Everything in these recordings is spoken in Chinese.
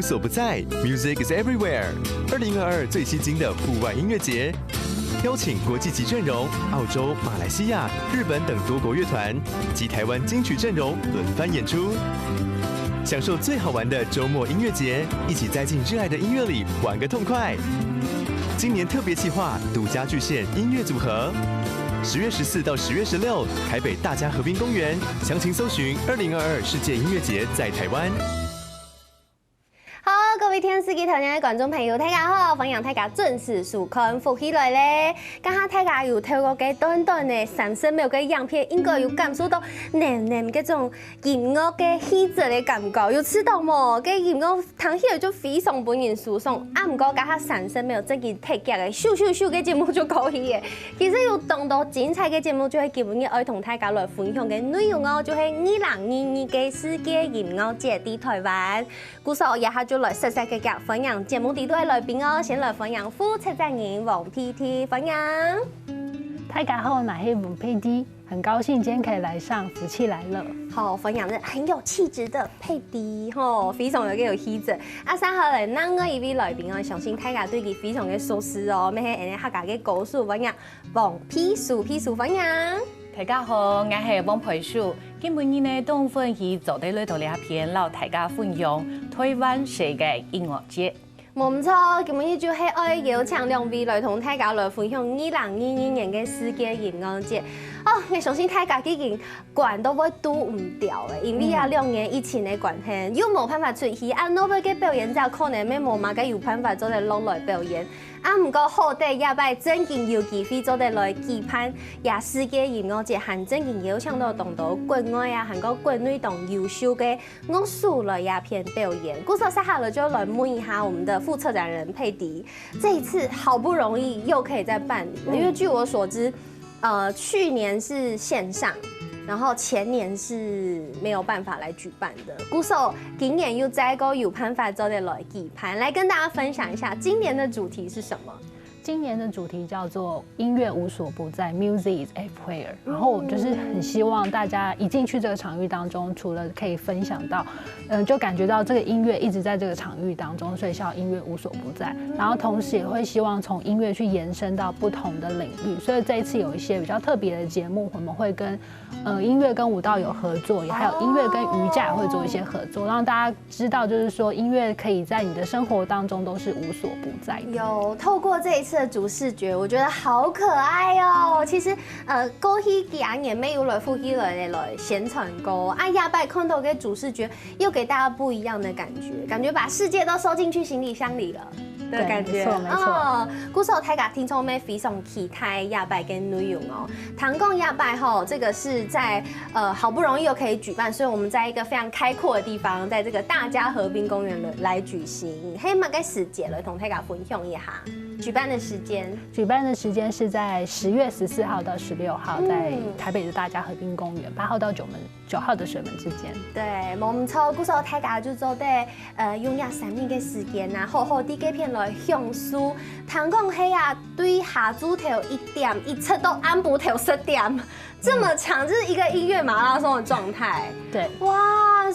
所不在 ，Music is everywhere。2022最吸睛的户外音乐节，邀请国际级阵容，澳洲、马来西亚、日本等多国乐团及台湾金曲阵容轮番演出，享受最好玩的周末音乐节，一起栽进热爱的音乐里玩个痛快。今年特别企划独家巨献音乐组合。10月14到10月16，台北大家河滨公园，详情搜寻2022世界音乐节在台湾。好，各位天司機台嘅觀眾朋友，大家好，歡迎大家準時收看福起來咧。今下大家有透過嘅短短嘅30秒嘅影片，應該有感受到黏黏嗰種音樂嘅氣質嘅感覺，有知道冇？嘅音樂聽起來就非常本人舒爽。啊，唔過今下30秒即係睇嘅咻咻咻嘅節目就可以嘅。其實有當多精彩嘅節目，就係基本嘅愛同大家來分享嘅內容哦，就係2022嘅世界音樂節喺台灣。故所一下就來實實嘅嘅分享節目地都係來賓哦，先來分享副策展人王 PT 分享。大家好，我是王 PD， 很高興今天可以來上福氣來了。好，分享的很有氣質的佩迪吼，非常有氣質。啊，三號嚟嗱個一位來賓哦，相信大家對佢非常嘅熟悉哦，咩係人哋客家嘅故事分享，王批數分享。大家好，我係王培樹。今本日呢，東分去做啲裏頭兩片，讓大家分享台灣世界音樂節。冇唔錯，今日就係愛邀請兩位來同大家來分享2022年嘅世界音樂節。哦，我相信大家已經管都會堵唔掉嘅，因為啊2年疫情嘅關係，又冇辦法出去，啊諾貝嘅表演就可能咩冇嘛嘅有辦法做嚟落來表演。啊，唔過好在也擺正經有機會做得來舉辦也世界音樂節，還正經邀請到當到國外啊，韓國國內當優秀嘅樂手來也片表演。故說接下來就來問一下我們的副策展人佩迪，這一次好不容易又可以再辦理，因為據我所知，去年是線上。然後前年是沒有辦法來舉辦的，故所今年又再個有辦法做得來舉辦，來跟大家分享一下今年的主題是什麼？今年的主題叫做音樂無所不在 ，Music is everywhere。然後我就是很希望大家一進去這個場域當中，除了可以分享到，就感覺到這個音樂一直在這個場域當中，所以叫音樂無所不在。然後同時也會希望從音樂去延伸到不同的領域，所以這一次有一些比較特別的節目，我們會跟音樂跟舞蹈有合作，也還有音樂跟瑜伽也會做一些合作，讓大家知道就是說音樂可以在你的生活當中都是無所不在的。有透過這一次的主視覺，我覺得好可愛哦。其實過去幾年沒有來復起來宣傳過，啊，亞擺看到嘅主視覺又給大家不一樣的感覺把世界都收進去行李箱裡了。的感覺，沒錯。故所大家聽眾咩非常期待亞擺跟內容哦。唐貢亞擺吼，這個是在好不容易又可以舉辦，所以我們在一個非常開闊的地方，在這個大家河濱公園來舉行。喺乜嘅時節來同大家分享一下舉辦的時間？舉辦的時間是在10月14號到16號，在台北的大家河濱公園，8號到9號的水門之間。對，冇唔錯。故所大家就做得用廿3年嘅時間啊，好好啲嘅片來享受。唐貢係啊，對下主頭1點一直到暗晡頭10點，這麼長，這是一個音樂馬拉松的狀態。對，哇，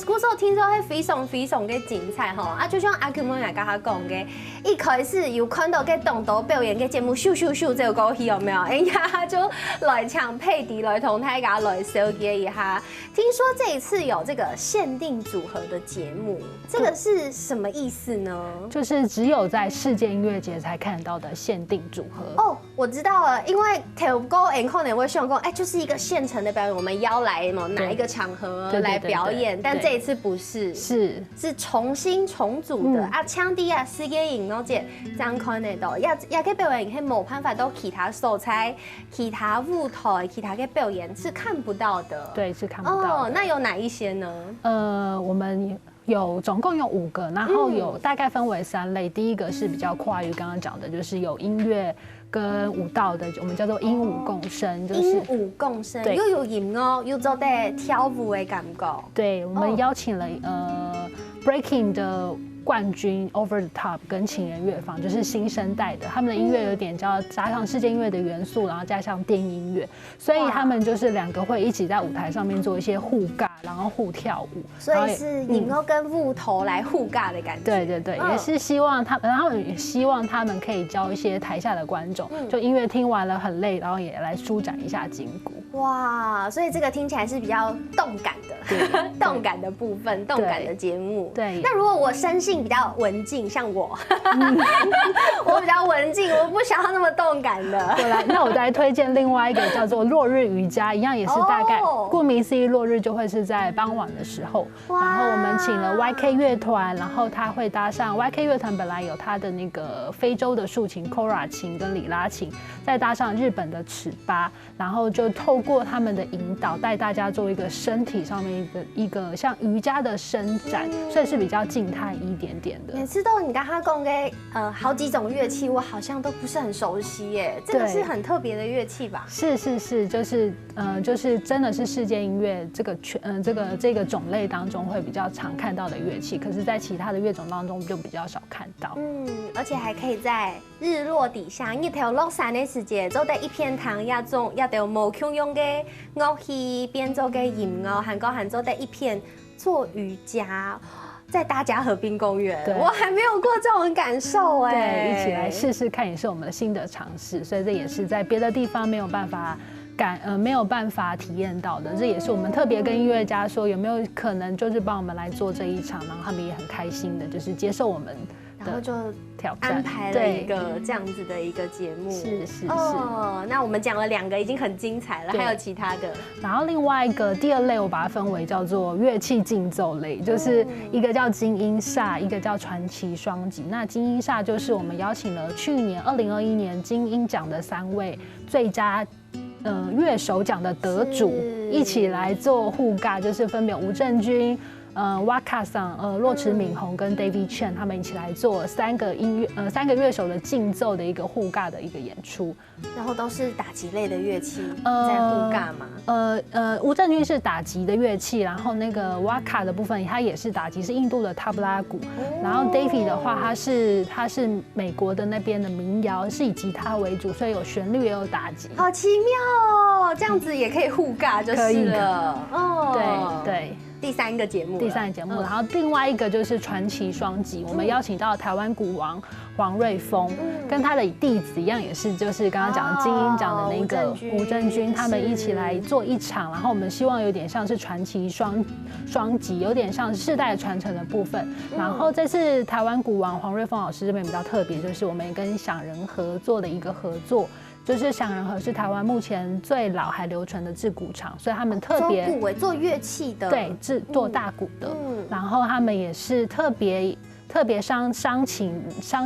故所聽說係非常非常嘅精彩吼啊！就像阿 Q 妹嚟跟他講嘅，一開始有看到嘅動作表演嘅節目，咻咻咻這個歌戲有沒有？哎呀，就來搶佩迪來同大家來小結一下。聽說這一次有這個限定組合的節目，這個是什麼意思呢？就是只有在世界音樂節才看得到的限定組合。哦，我知道了，因為跳歌可能會想講，哎，就是一個現成的表演，我們邀來哪一個場合來表演，但這一次不是，是重新重組的啊，搶啲啊世界音樂節這樣看得到，也個表演係冇辦法到其他素材、其他舞台、其他嘅表演是看不到的。對，是看不到的。哦，那有哪一些呢？我們總共有5個，然後有大概分為3類。第一個是比較跨於剛剛講的，就是有音樂跟舞蹈的，我們叫做音舞共生，就是音舞共生，又有音樂，又做得跳舞的感覺。對，我們邀請了Breaking 的冠軍 Over the Top 跟情人樂坊，就是新生代的，他們的音樂有點加上世界音樂的元素，然後加上電音樂，所以他們就是2個會一起在舞台上面做一些互尬。然后互跳舞，所以是影后跟木头来互尬的感觉。对对对，也是希望他们，然后也希望他们可以教一些台下的观众，就音乐听完了很累，然后也来舒展一下筋骨。哇，所以这个听起来是比较动感的，动感的部分，动感的节目。对。那如果我生性比较文静，像我，我比较文静，我不想要那么动感的。对啦，那我再推荐另外一个叫做落日瑜伽，一样也是大概顾名思义，落日就会是在傍晚的时候。然后我们请了 YK 乐团，然后他会搭上 YK 乐团本来有他的那个非洲的竖琴 Kora 琴跟里拉琴，再搭上日本的尺八，然后就透过他们的引导，带大家做一个身体上面一个像瑜伽的伸展，所以是比较静态一点点的。每次都你刚刚讲的好几种乐器，我好像都不是很熟悉耶。这个是很特别的乐器吧？是，就是真的是世界音乐这个种类当中会比较常看到的乐器，可是在其他的乐种当中就比较少看到。而且还可以在日落底下，一条落山的时节，做在一片塘也得无穷用的乐器编奏的音乐，还做在一片做瑜伽。在大家河滨公园，我还没有过这种感受哎。对，一起来试试看，也是我们的新的尝试，所以这也是在别的地方没有办法体验到的。这也是我们特别跟音乐家说，有没有可能就是帮我们来做这一场，然后他们也很开心的，就是接受我们的然后就挑战，安排了一个这样子的一个节目。是。那我们讲了2个已经很精彩了，还有其他的。然后另外一个第2类，我把它分为叫做乐器竞奏类，就是一个叫金音煞，一个叫传奇双击。那金音煞就是我们邀请了去年2021年金音奖的3位最佳乐手奖的得主一起来做互尬，就是分别吴正军、Waka桑、洛池敏宏跟 David Chen 他们一起来做3个乐手的竞奏的一个互尬的一个演出，然后都是打击类的乐器在互尬嘛。吴正军是打击的乐器，然后那个 Waka 的部分它也是打击，是印度的塔布拉鼓。然后 David 的话，他是美国的那边的民谣，是以吉他为主，所以有旋律也有打击。好奇妙哦，这样子也可以互尬就是了。对。第3个节目，然后另外一个就是传奇双击，我们邀请到台湾鼓王黄瑞丰，跟他的弟子一样，也是就是刚刚讲的金音奖的那个吴正军，他们一起来做一场，然后我们希望有点像是传奇双击，有点像世代传承的部分。然后这次台湾鼓王黄瑞丰老师这边比较特别，就是我们也跟响人合作的一个合作。就是响人和是台湾目前最老还留存的制鼓厂，所以他们特别做乐器的，对，做大鼓的，然后他们也是特别商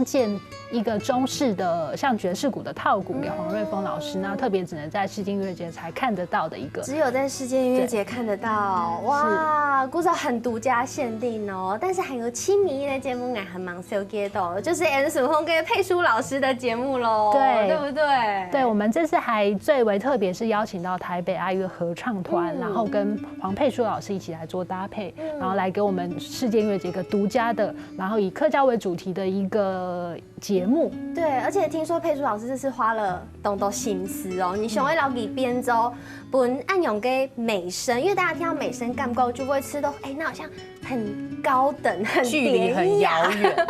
建一个中式的像爵士鼓的套鼓给黄瑞丰老师，那特别只能在世界音乐节才看得到的一个，只有在世界音乐节看得到。哇，鼓手很独家限定哦。但是还有7迷的节目，还蛮少见的，就是 N 曙峰跟佩书老师的节目喽，对不对？对，我们这次还最为特别是邀请到台北爱乐合唱团，然后跟黄佩书老师一起来做搭配，然后来给我们世界音乐节一个独家的，然后以客家为主题的一个节目。对，而且听说佩书老师这次花了很多心思哦。你想要老给编奏本按用给美声，因为大家听到美声干够就会吃到，那好像很高等、很距离很遥远。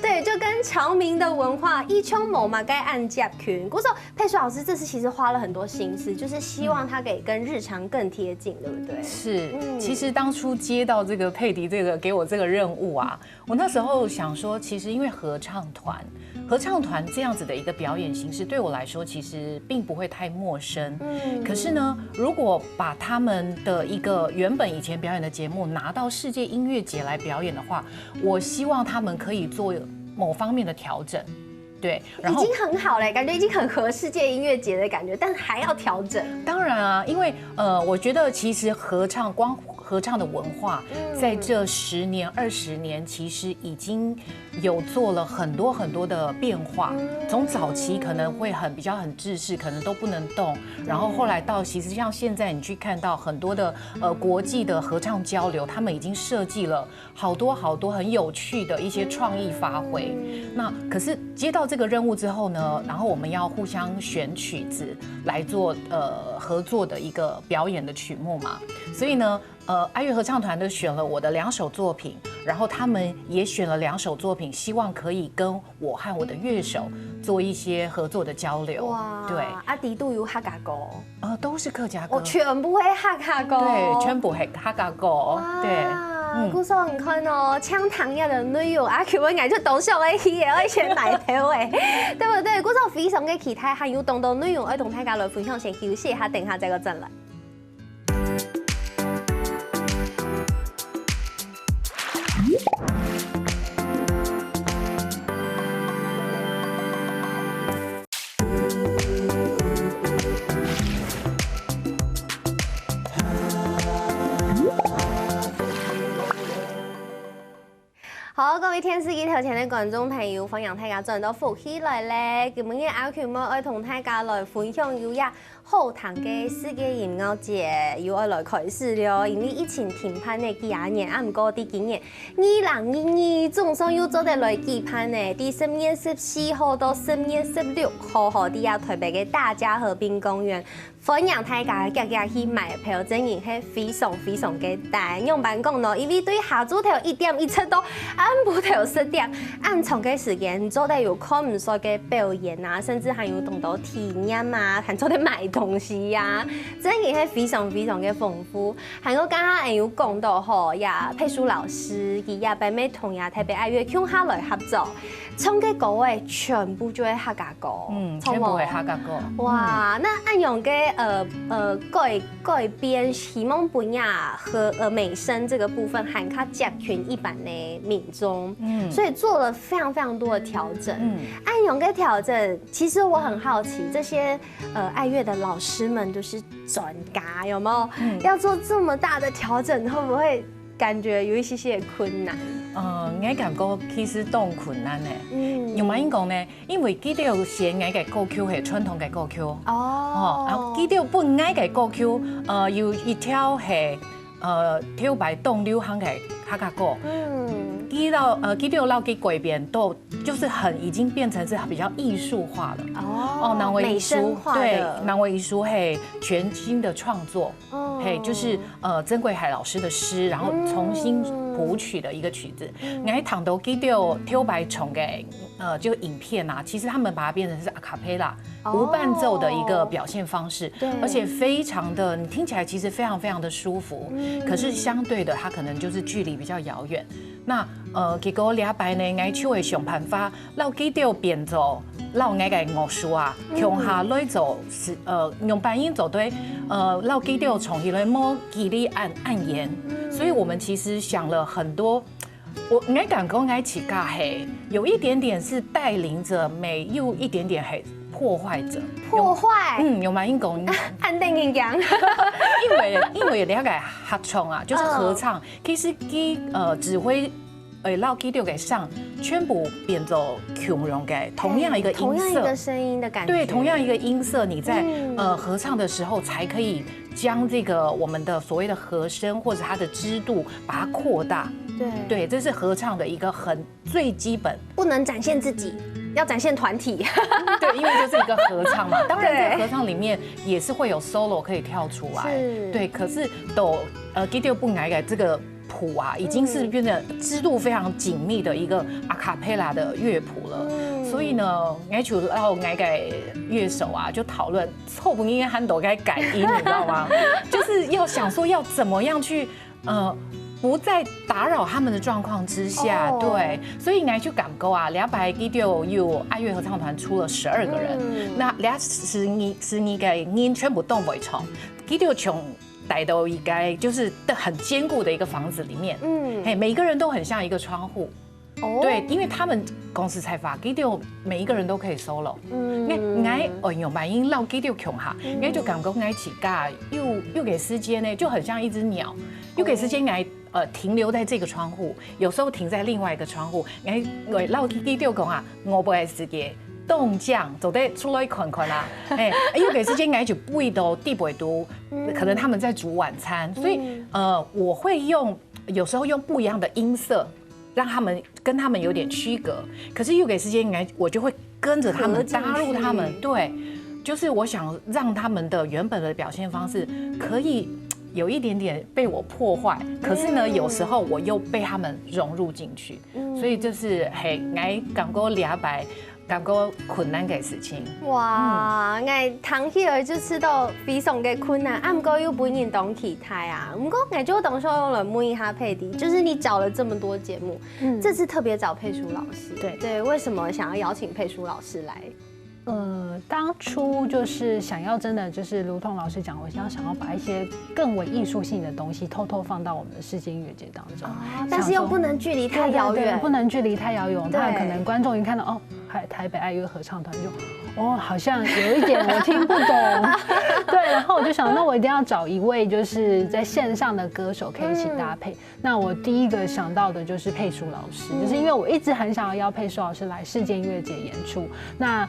对，就跟侨民的文化一腔某嘛该按夹群。我说佩书老师这次其实花了很多心思，就是希望他可以跟日常更贴近，对不对？是，其实当初接到这个佩迪给我这个任务啊，我那时候想说，其实因为合唱团这样子的一个表演形式，对我来说其实并不会太陌生。可是呢，如果把他们的一个原本以前表演的节目拿到世界音乐节来表演的话，我希望他们可以做某方面的调整。对，已经很好了，感觉已经很合世界音乐节的感觉，但还要调整。当然啊，因为我觉得其实合唱的文化，在这10年、20年，其实已经有做了很多很多的变化。从早期可能会比较制式，可能都不能动，然后后来到其实像现在你去看到很多的国际的合唱交流，他们已经设计了好多很有趣的一些创意发挥。那可是接到这个任务之后呢，然后我们要互相选曲子来做合作的一个表演的曲目嘛，所以呢。爱乐合唱团的选了我的2首作品，然后他们也选了2首作品，希望可以跟我和我的乐手做一些合作的交流。哇，对，啊，底度有客家歌，都是客家歌，我全部会客家歌，对，全部是客家歌，对。古说你看哦，抢糖业的内容啊，佢们眼出懂上嘅嘢，而且大條誒，對不對？古說非常嘅期待，還有動到內容，要同大家來分享，先休息一下，等下再個陣來。好，各位電視機頭前嘅觀眾朋友，歡迎大家轉到福起來咧。今日阿權們愛同大家來分享有一好聽嘅世界音樂節，又愛來開始了。因為疫情停辦嘅幾廿年，啊唔過啲今年2022總算又做得來舉辦呢。第10月14號到10月16號，喺啲台北嘅大家和平公園。歡迎大家家家去買票，真係係非常非常嘅大。用辦講咯，因為對下晝頭1點1刻到暗晡頭10點，暗長嘅時間做得有看唔少嘅表演啊，甚至還有同到體驗啊，還做得買東西啊，真係係非常非常嘅豐富。還有剛剛有講到吼呀，佩書老師佢也俾咩同呀台北愛樂腔下來合作，唱嘅歌誒全部就係客家歌，全部係客家歌。哇，那按樣嘅改編，希望本呀和美聲這個部分，還較接近一般的民眾，所以做了非常非常多的調整。按樣嘅調整，其實我很好奇，這些愛樂的老師們都是專家，有沒有？要做這麼大的調整，會不會感覺有一些困難？我感覺其實都困難的。用乜嘢講呢？因為記得有些我嘅歌曲係傳統嘅歌曲。然後記得本我嘅歌曲，有一條係跳擺動流行嘅客家歌。記得有撈幾改編都就是已經變成是比較藝術化了。美聲化的。對，南維藝術係全新的創作。就是曾貴海老師的詩，然後重新譜曲的一個曲子。我喺唐都記得有跳擺蟲嘅就影片啊，其實他們把它變成是阿卡貝拉無伴奏的一個表現方式，而且非常的你聽起來其實非常非常的舒服。可是相對的，它可能就是距離比較遙遠。那結果禮拜呢，我唱的想辦法，老記得變奏。老我嘅樂術啊，強下來就是用扮演做對老記得從起來摸記憶按言，所以我們其實想了很多。我感覺我起家係有一點點是帶領着美，又一點點係破壞者。破壞？用扮演講安定應講。因為你個合唱啊，就是合唱，其實指揮。老記得給上，全部變奏強融嘅同樣一個音色，同樣一個聲音的感覺，對，同樣一個音色，你在合唱的時候才可以將這個我們的所謂的和聲或者它的支度把它擴大。對，這是合唱的一個最基本，不能展現自己，要展現團體。對，因為就是一個合唱嘛，當然在合唱裡面也是會有 solo 可以跳出來。對，可是都記得不愛嘅這個。譜啊，已經是變得支度非常緊密的一個阿卡貝拉的樂譜了。所以呢，我就然後我嘅樂手啊就討論，後不應該很多該改音，你知道嗎？就是要想說要怎麼樣去不在打擾他們的狀況之下，對。所以我就感覺啊，禮拜記得有愛樂合唱團出了12個人，那12個音全部都唔會唱，記得從。帶到一個就是很堅固的一個房子裡面，每一個人都很像一個窗戶，對，因為他們公司採訪，記得每一個人都可以 solo，我用扮演老記得強下，我就感覺我起家又給時間呢，就很像一隻鳥，又給時間停留在這個窗戶，有時候停在另外一個窗戶，我老記得講啊，我不愛時間。動將走得出來看看啦，又給時間我就不會到地北都，可能他們在煮晚餐，所以我會有時候用不一樣的音色，讓他們跟他們有點區隔，可是又給時間我就會跟着他們加入他們，對，就是我想讓他們的原本的表現方式可以有一点点被我破坏，可是呢，有时候我又被他们融入进去，所以就是我感觉两摆。感觉困难嘅事情。哇，我谈起来就知道非常嘅困难，不过又不认同期待啊。不过我就当初用了问一下佩迪，就是你找了这么多节目，这次特别找佩书老师，对，为什么想要邀请佩书老师来？当初就是想要真的就是如同老师讲，我想要把一些更为艺术性的东西偷偷放到我们的世界音乐节当中，但是又不能距离太遥远，不能距离太遥远，怕可能观众一看到哦，台北爱乐合唱团就好像有一点我听不懂，对，然后我就想，那我一定要找一位就是在线上的歌手可以一起搭配。那我第一个想到的就是佩书老师，就是因为我一直很想要邀佩书老师来世界音乐节演出，那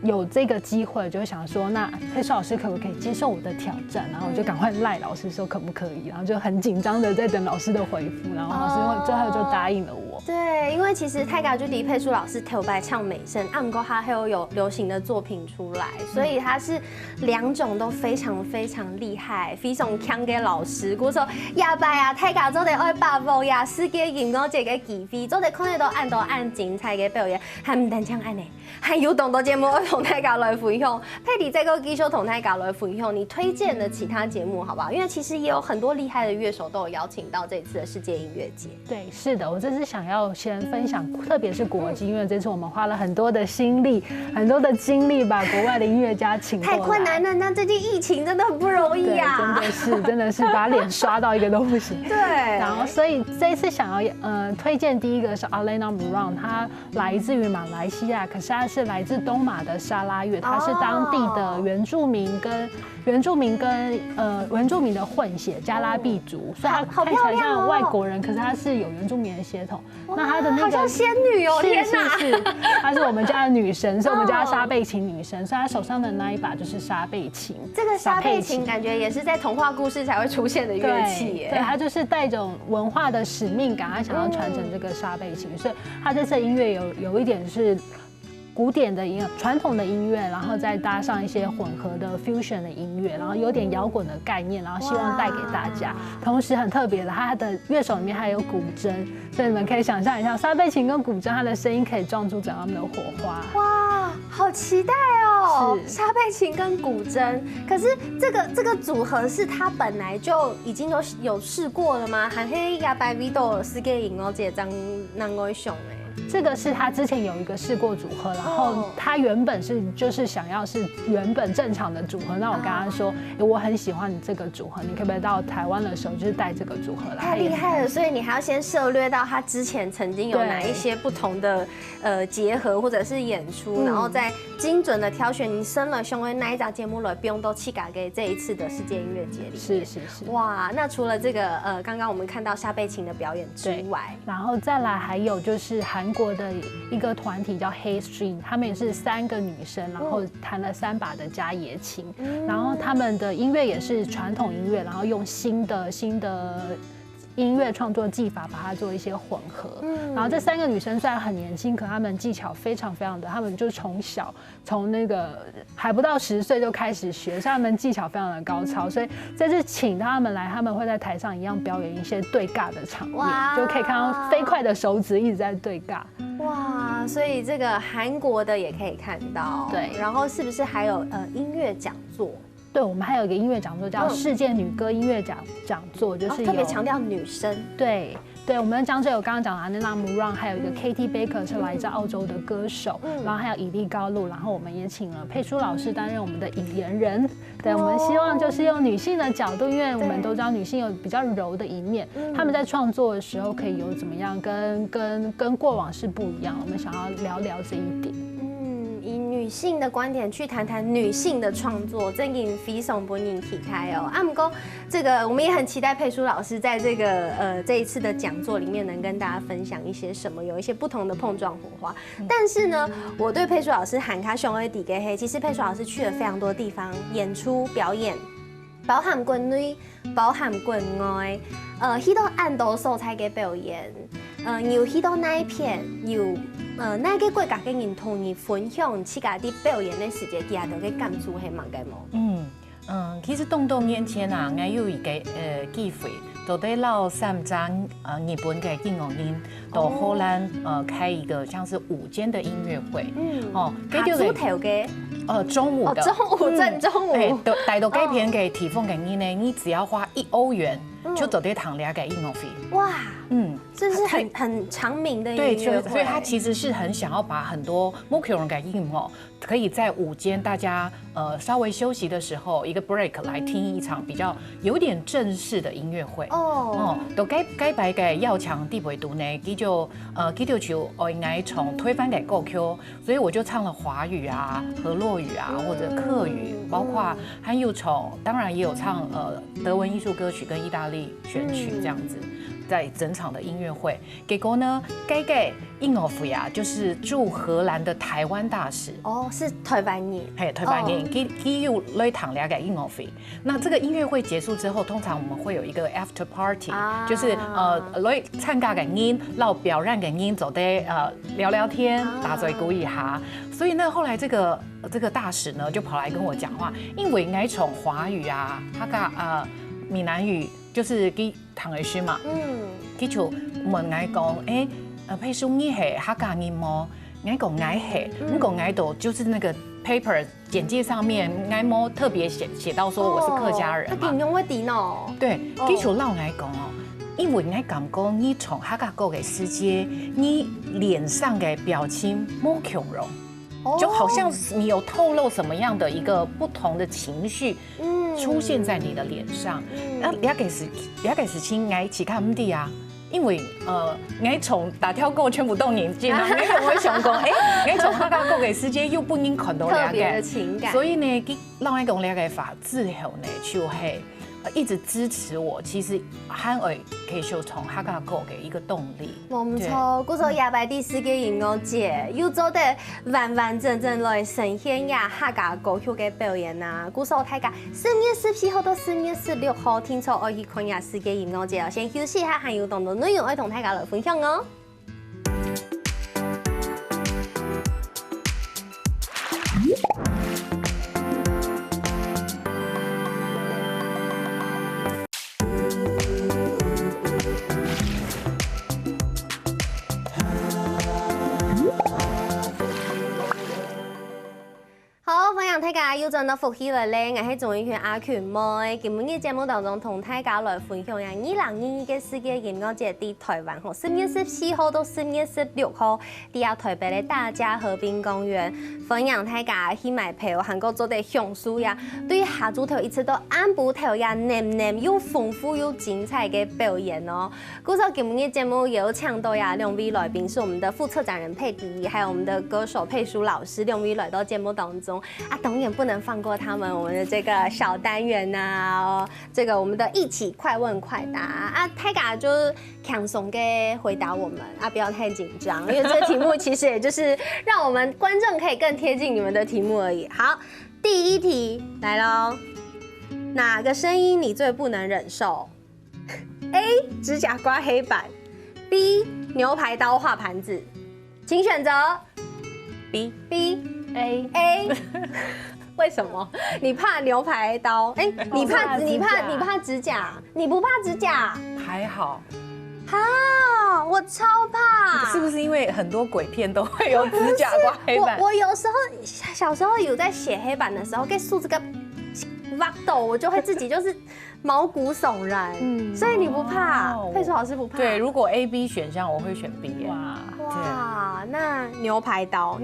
有这个机会，就会想说，那佩书老师可不可以接受我的挑战？然后我就赶快赖老师说可不可以，然后就很紧张的在等老师的回复，然后老师最后就答应了我。对，因为其实泰嘎就离佩书老师头白唱美声，不过他还有流行的作品出来，所以他是两种都非常非常厉害，非常强的老师。我说亚拜啊，泰嘎做得爱把握呀，世界音乐节嘅机会，做得可能都按精彩嘅表演，还唔单唱安尼，还有很多节目要同泰嘎来分享。佩迪这个继续同泰嘎来分享，你推荐的其他节目好不好？因为其实也有很多厉害的乐手都有邀请到这次的世界音乐节。对，是的，我这次想要先分享，特别是国际，因为这次我们花了很多的心力、很多的精力，把国外的音乐家请过来。太困难了，那最近疫情真的很不容易啊！真的是把脸刷到一个都不行。对。然后，所以这一次想要推荐第一个是 Alena Moran， 她来自于马来西亚，可是她是来自东马的沙拉乐，她是当地的原住民跟的混血加拉毕族，所以她看起来像外国人，可是她是有原住民的血统。那她的那个好像仙女哦，天哪！是，她是我们家的女神，是我们家的沙贝琴女神，所以她手上的那一把就是沙贝琴。这个沙贝琴感觉也是在童话故事才会出现的乐器耶。对，她就是带着文化的使命感，她想要传承这个沙贝琴，所以她这次的音乐有一点是古典的音乐、传统的音乐，然后再搭上一些混合的 fusion 的音乐，然后有点摇滚的概念，然后希望带给大家。同时很特别的，它的乐手里面还有古筝，所以你们可以想象一下，沙贝琴跟古筝，它的声音可以撞出整个的火花。哇，好期待哦！沙贝琴跟古筝，可是这个组合是他本来就已经有试过了吗？还是亚白 Vido 世界音乐节张能够上诶？这个是他之前有一个试过组合，然后他原本就是想要是原本正常的组合。那我跟他说，我很喜欢你这个组合，你可不可以到台湾的时候就是带这个组合来？太厉害了！所以你还要先涉略到他之前曾经有哪一些不同的结合或者是演出，然后再精准的挑选你生了胸的那一档节目来，不用都弃改给这一次的世界音乐节里面。是。哇，那除了这个刚刚我们看到沙贝琴的表演之外，然后再来还有就是韩国的一个团体叫 Hey String， 他们也是3个女生，然后弹了3把的加野琴，然后他们的音乐也是传统音乐，然后用新的音乐创作技法把它做一些混合。然后这3个女生虽然很年轻，可她们技巧非常非常的，她们就从那个还不到10岁就开始学，所以她们技巧非常的高超。所以这次请他们来，他们会在台上一样表演一些对尬的场面，就可以看到飞快的手指一直在对尬。哇，所以这个韩国的也可以看到。对，然后是不是还有音乐讲座？对，我们还有一个音乐讲座叫世界女歌音乐讲座，就是特别强调女生。对，我们的讲者有刚刚讲的 Alena Moran， 还有一个 Katie Baker 是来自澳洲的歌手，然后还有以利高露，然后我们也请了佩书老师担任我们的引言人。对，我们希望就是用女性的角度，因为我们都知道女性有比较柔的一面，她们在创作的时候可以有怎么样跟过往是不一样，我们想要聊聊这一点。以女性的观点去谈谈女性的创作，真引非常不引起开哦。不过这个我们也很期待佩书老师在这个这一次的讲座里面能跟大家分享一些什么，有一些不同的碰撞火花。但是呢，我对佩书老师喊卡熊二底给黑，其实佩书老师去了非常多地方演出表演，包含国内，包含国外，许多按多素材嘅表演。有许多那一片有那个國家嘅人同你分享自家啲表演嘅時間，其實都嘅感觸係蠻嘅冇。其實動動年前啊，我有一個機會，就在老三張日本嘅音樂院到荷蘭開一個像是午間的音樂會。下豬頭嘅。中午的，中午正中午。帶到這片嘅地方嘅你呢，你只要花1歐元，就走得堂2個音樂費。哇，這是很長名的音樂會。對，所以他其實是很想要把很多木口人嘅音樂，可以在午間大家稍微休息的時候，一個 break 來聽一場比較有點正式的音樂會。都該擺嘅要強地位度呢，佢就應該從推翻給歌曲，所以我就唱了華語啊、河洛語啊或者客語，包括還有當然也有唱德文藝術歌曲跟意大利選曲這樣子。在整場的音樂會，結果呢，這個音樂會啊，就是駐荷蘭的台灣大使。是台灣人。台灣人，佢有來堂2個音樂會。那這個音樂會結束之後，通常我們會有一個 after party，就是來參加嘅人，然後表演嘅人，就得聊聊天，打嘴鼓一下。所以呢，後來這個大使呢，就跑來跟我講話，因為我從華語啊，他個閩南語。就是佢唐藝師嘛，佢就問我講，譬如說你係客家人麼？我講我係，不過我度就是那個 paper 簡介上面我冇特別寫到說我是客家人嘛。佢點用我點哦？對，佢就鬧我講哦，因為我感覺你從客家歌嘅世界，你臉上嘅表情冇強容。就好像你有透露什麼樣的一個不同的情緒出現在你的臉上，也給事情我其他唔啲啊，因為我從打跳過全部都年紀啦，我想講，我從客家歌嘅世界又不應看到兩個情感，所以呢，佢讓我講兩個法之後呢，就係一直支持我，其實喊我可以說從客家歌嘅一個動力。冇錯，嗰個亞第世界音樂節要做得完完整整來呈現呀客家歌曲嘅表演啊！嗰時候大家4月14號到4月16號，聽錯愛去看呀世界音樂節，先休息一下，還有當中內容愛同大家來分享哦。大家要真到福氣來咧，我係總演員阿權妹。今日嘅節目當中，同大家來分享呀2022嘅世界音樂節喺台灣4月14號到4月16號，喺台北嘅大家和平公園，歡迎大家去買票，韓國做啲享受呀。對下組頭一直都按部頭呀，黏又豐富又精彩嘅表演哦。故說今日嘅節目有請到呀2位來賓，是我們的副策展人佩迪，還有我們的歌手佩書老師，2位來到節目當中啊。當然不能放過他們，我們的這個小單元吶，這個我們的一起快問快答啊，大家就輕鬆嘅回答我們啊，不要太緊張，因為這個題目其實也就是讓我們觀眾可以更貼近你們的題目而已。好，第一題來嘍，哪個聲音你最不能忍受 ？A. 指甲刮黑板 ，B. 牛排刀畫盤子，請選擇。B。A。為什麼？你怕牛排刀？你怕指甲？你不怕指甲？還好。啊，我超怕。是不是因為很多鬼片都會有指甲刮黑板？我有時候小時候有在寫黑板的時候，給數字個挖到，我就會自己就是毛骨悚然。所以你不怕？佩書老師不怕。對，如果 A、B 選項，我會選 B。哇，那牛排刀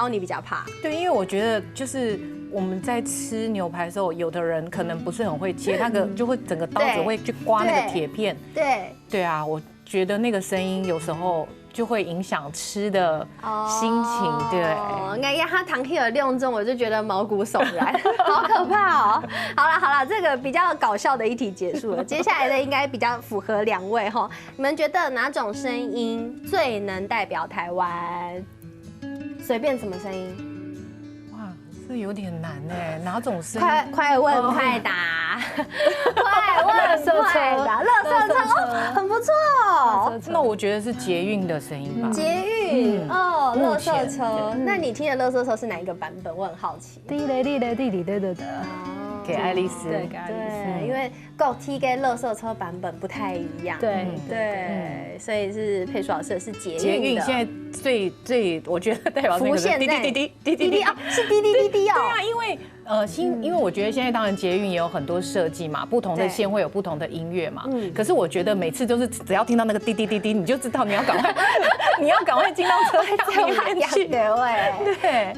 你比較怕？對，因為我覺得就是我們在吃牛排的時候，有的人可能不是很會切，那個就會整個刀子會去刮那個鐵片。對啊，我覺得那個聲音有時候就會影響吃的心情。對，我一下躺起了2鐘，我就覺得毛骨悚然，好可怕哦。好了，這個比較搞笑的一題結束了，接下來的應該比較符合2位哈。你們覺得哪種聲音最能代表台灣？隨便什麼聲音？這有點難哎，哪種聲音？快問快答，快問快答，垃圾車哦，很不錯。那我覺得是捷運的聲音吧。捷運哦，垃圾車。那你聽的垃圾車是哪一個版本？我很好奇。滴嘞滴嘞滴滴滴滴的。给爱丽丝，对，给爱丽丝。对，因为国体跟垃圾车版本不太一样。对对，所以是佩舒老师的是捷运的。捷运现在最我觉得代表那个浮现在滴滴啊，是滴滴滴滴哦。对啊，因为我觉得现在当然捷运也有很多设计嘛，不同的线会有不同的音乐嘛。可是我觉得每次就是只要听到那个滴滴滴滴，你就知道你要赶快进到车厢里面去。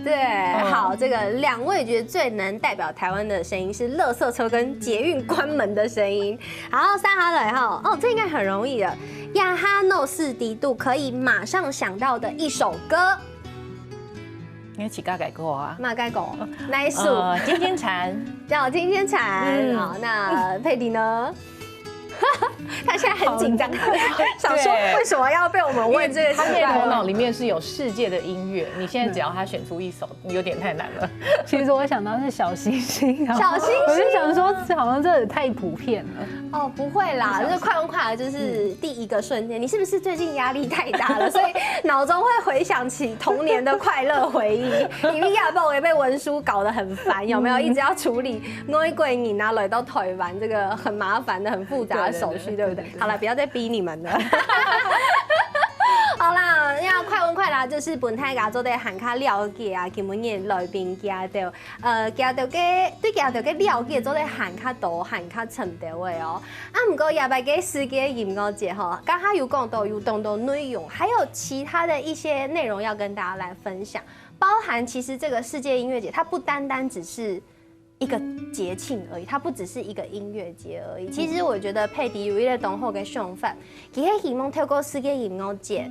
对，好，这个2位觉得最能代表台湾的声音是垃圾车跟捷运关门的声音。好，3号来哈，哦，这应该很容易的。亚哈诺斯迪度可以马上想到的一首歌。因为起嘎改过啊，马盖狗，哪一首？尖尖蝉，叫尖尖蝉。好，那佩迪呢？他现在很紧张，想说为什么要被我们问这个？他现在头脑里面是有世界的音乐，你现在只要他选出一首，有点太难了。其实我想到是小星星，小星星，我就想说好像这也太普遍了。哦，不会啦，就是快问快答，就是第一个瞬间，你是不是最近压力太大了，所以脑中会回想起童年的快乐回忆？因为亚宝也被文书搞得很烦，有没有？一直要处理外国人啊来到台湾这个很麻烦的、很复杂的手续，对不对？好了，不要再逼你们了。好啦，要快问快答，就是本台家做的喊卡了解啊，今日来宾加到加到嘅对加到嘅了解做的喊卡多喊卡深到的哦。啊，不过亚白嘅世界音乐节哈，刚刚有讲到有很多内容，还有其他的一些内容要跟大家来分享，包含其实这个世界音乐节，它不单单只是一个节庆而已，它不只是一个音乐节而已。其实我觉得佩迪有一个同好嘅想法，佢係希望透過世界音樂節，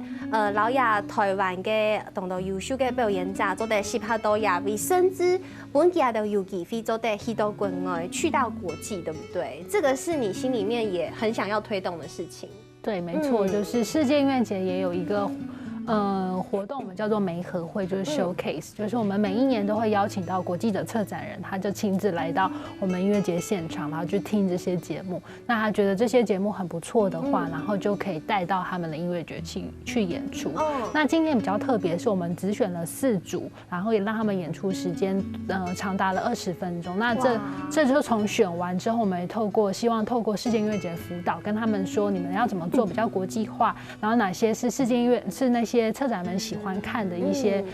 留下台灣嘅同到優秀嘅表演者，做得適合到亞洲，甚至本屆都有機會做得去到國外，去到國際，對不對？這個是你心裡面也很想要推動的事情。对，没错，就是世界音乐节也有一个活动，我们叫做媒合会，就是 showcase，就是我们每一年都会邀请到国际的策展人，他就亲自来到我们音乐节现场，然后去听这些节目。那他觉得这些节目很不错的话，然后就可以带到他们的音乐节去演出。那今年比较特别，是我们只选了4组，然后也让他们演出时间长达了20分钟。那这就从选完之后，我们也希望透过世界音乐节辅导，跟他们说你们要怎么做比较国际化，然后哪些是世界音乐是那些策展们喜欢看的一些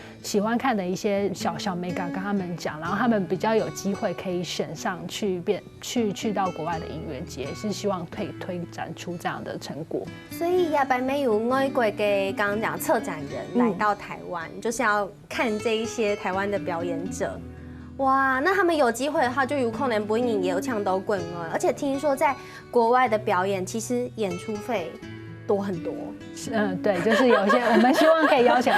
小 mega 跟他们讲，然后他们比较有机会可以选上去到国外的音乐节，是希望可以推展出这样的成果。所以亚白没有外国嘅刚刚讲策展人来到台湾，就是要看这一些台湾的表演者。哇，那他们有机会的话，就有可能不赢也有抢到冠军，而且听说在国外的表演，其实演出费多很多。对，就是有一些我们希望可以邀请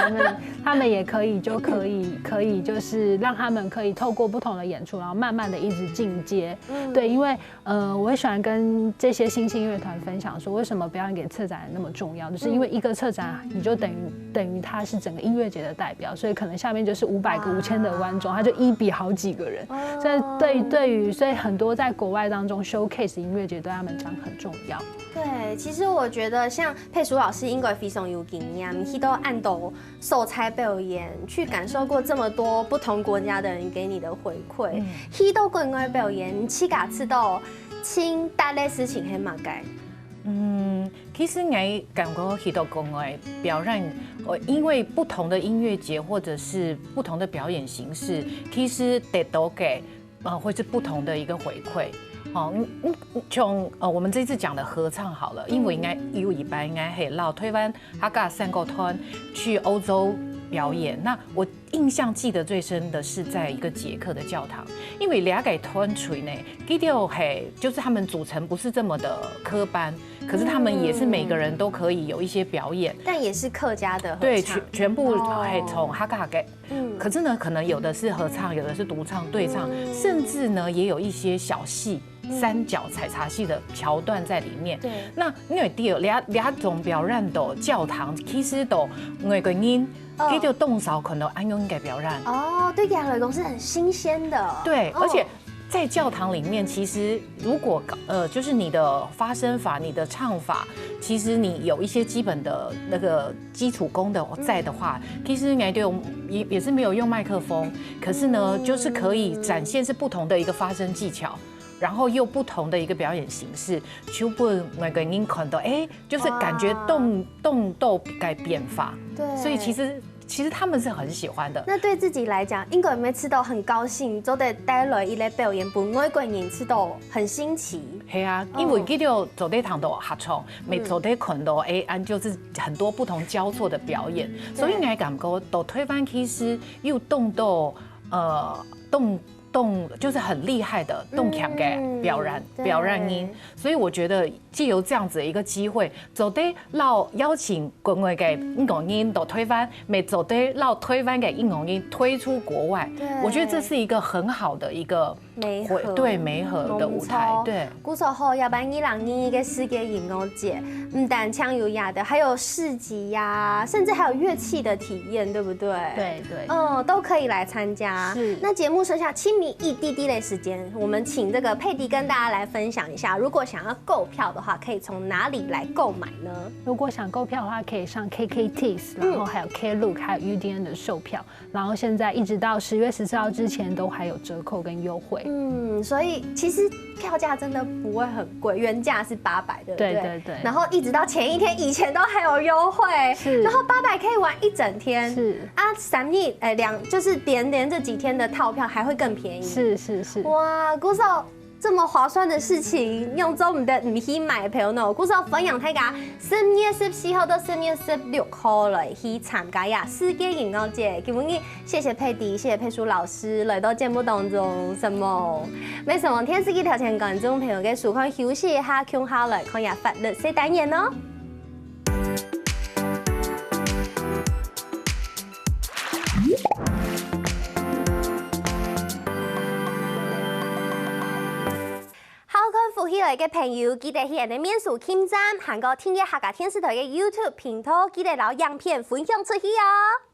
他们也可以就是让他们可以透过不同的演出，然后慢慢的一直进阶。对，因为我也喜欢跟这些新兴乐团分享说，为什么表演给策展人那么重要，就是因为一个策展你就等于他是整个音乐节的代表，所以可能下面就是500个5000的观众，他就1比好几个人。所以很多在国外当中 showcase 音乐节对他们讲很重要。对，其实我觉得像佩舒老师应该非常有经验，去到按度素材表演，去感受过这么多不同国家的人给你的回馈，去到国外表演，去家知道清大类事情很马该。其实我感觉去到国外表演，因为不同的音乐节或者是不同的表演形式，其实得到给会是不同的一个回馈。从我们这次讲的合唱好了，因为应该有一般应该可以绕台湾哈嘎3个团去欧洲表演。那我印象记得最深的是在一个捷克的教堂，因为2个团队呢，基调就是他们组成不是这么的科班，可是他们也是每个人都可以有一些表演，但也是客家的合唱，对，全部从哈嘎给。可是呢，可能有的是合唱，有的是独唱、对唱，甚至呢也有一些小戏。3角采茶戏的桥段在里面。对，那因为第2种表演的教堂，其实都外国人佢就动手可能按用嘅表演。对，佢来讲是很新鲜的。对，而且在教堂里面，其实如果就是你的发声法、你的唱法，其实你有一些基本的那个基础功的在的话，其实你也是没有用麦克风，可是呢，就是可以展现是不同的一个发声技巧。然后又不同的一个表演形式，就不那个您看到，就是感觉动斗改变法，对，所以其实他们是很喜欢的。那对自己来讲，应该每次都很高兴，做得带来一个表演，不每个人次都很新奇。是啊，因为记得走在堂都合唱，每走在看到就是很多不同交错的表演，所以我感觉到推翻其实又动到就是很厉害的动强的表演音，所以我觉得借由这样子的一个机会，走得让邀请国外的音乐音都推翻，每走得让推翻的音乐音推出国外，我觉得这是一个很好的一个媒合的舞台。对，古时候要办2022的世界音乐节，不但唱优雅的，还有市集呀，甚至还有乐器的体验，对不对？对，都可以来参加。是，那节目剩下7米1滴滴的时间，我们请这个佩迪跟大家来分享一下，如果想要购票的话，可以从哪里来购买呢？如果想购票的话，可以上 KKTIX， 然后还有 Klook， 还有 UDN 的售票，然后现在一直到10月14号之前都还有折扣跟优惠。所以其实票价真的不会很贵，原价是800，对不对？对。然后一直到前一天以前都还有优惠，是。然后800可以玩1整天，是啊，3日就是连这几天的套票还会更便宜，是。哇，鼓手这么划算的事情，用做唔得唔去买票呢。鼓手分享大家10月14号到10月16號來去參加呀世界音樂節。今日謝謝佩迪，謝謝佩淑老師來到節目當中。沒什麼電視機條前觀眾朋友嘅舒康休息一下，共下來看下法律4單元咯。歡迎來嘅朋友，記得去我哋面書網站，韓國聽嘅客家電視台嘅 YouTube 頻道，記得攞影片分享出去哦。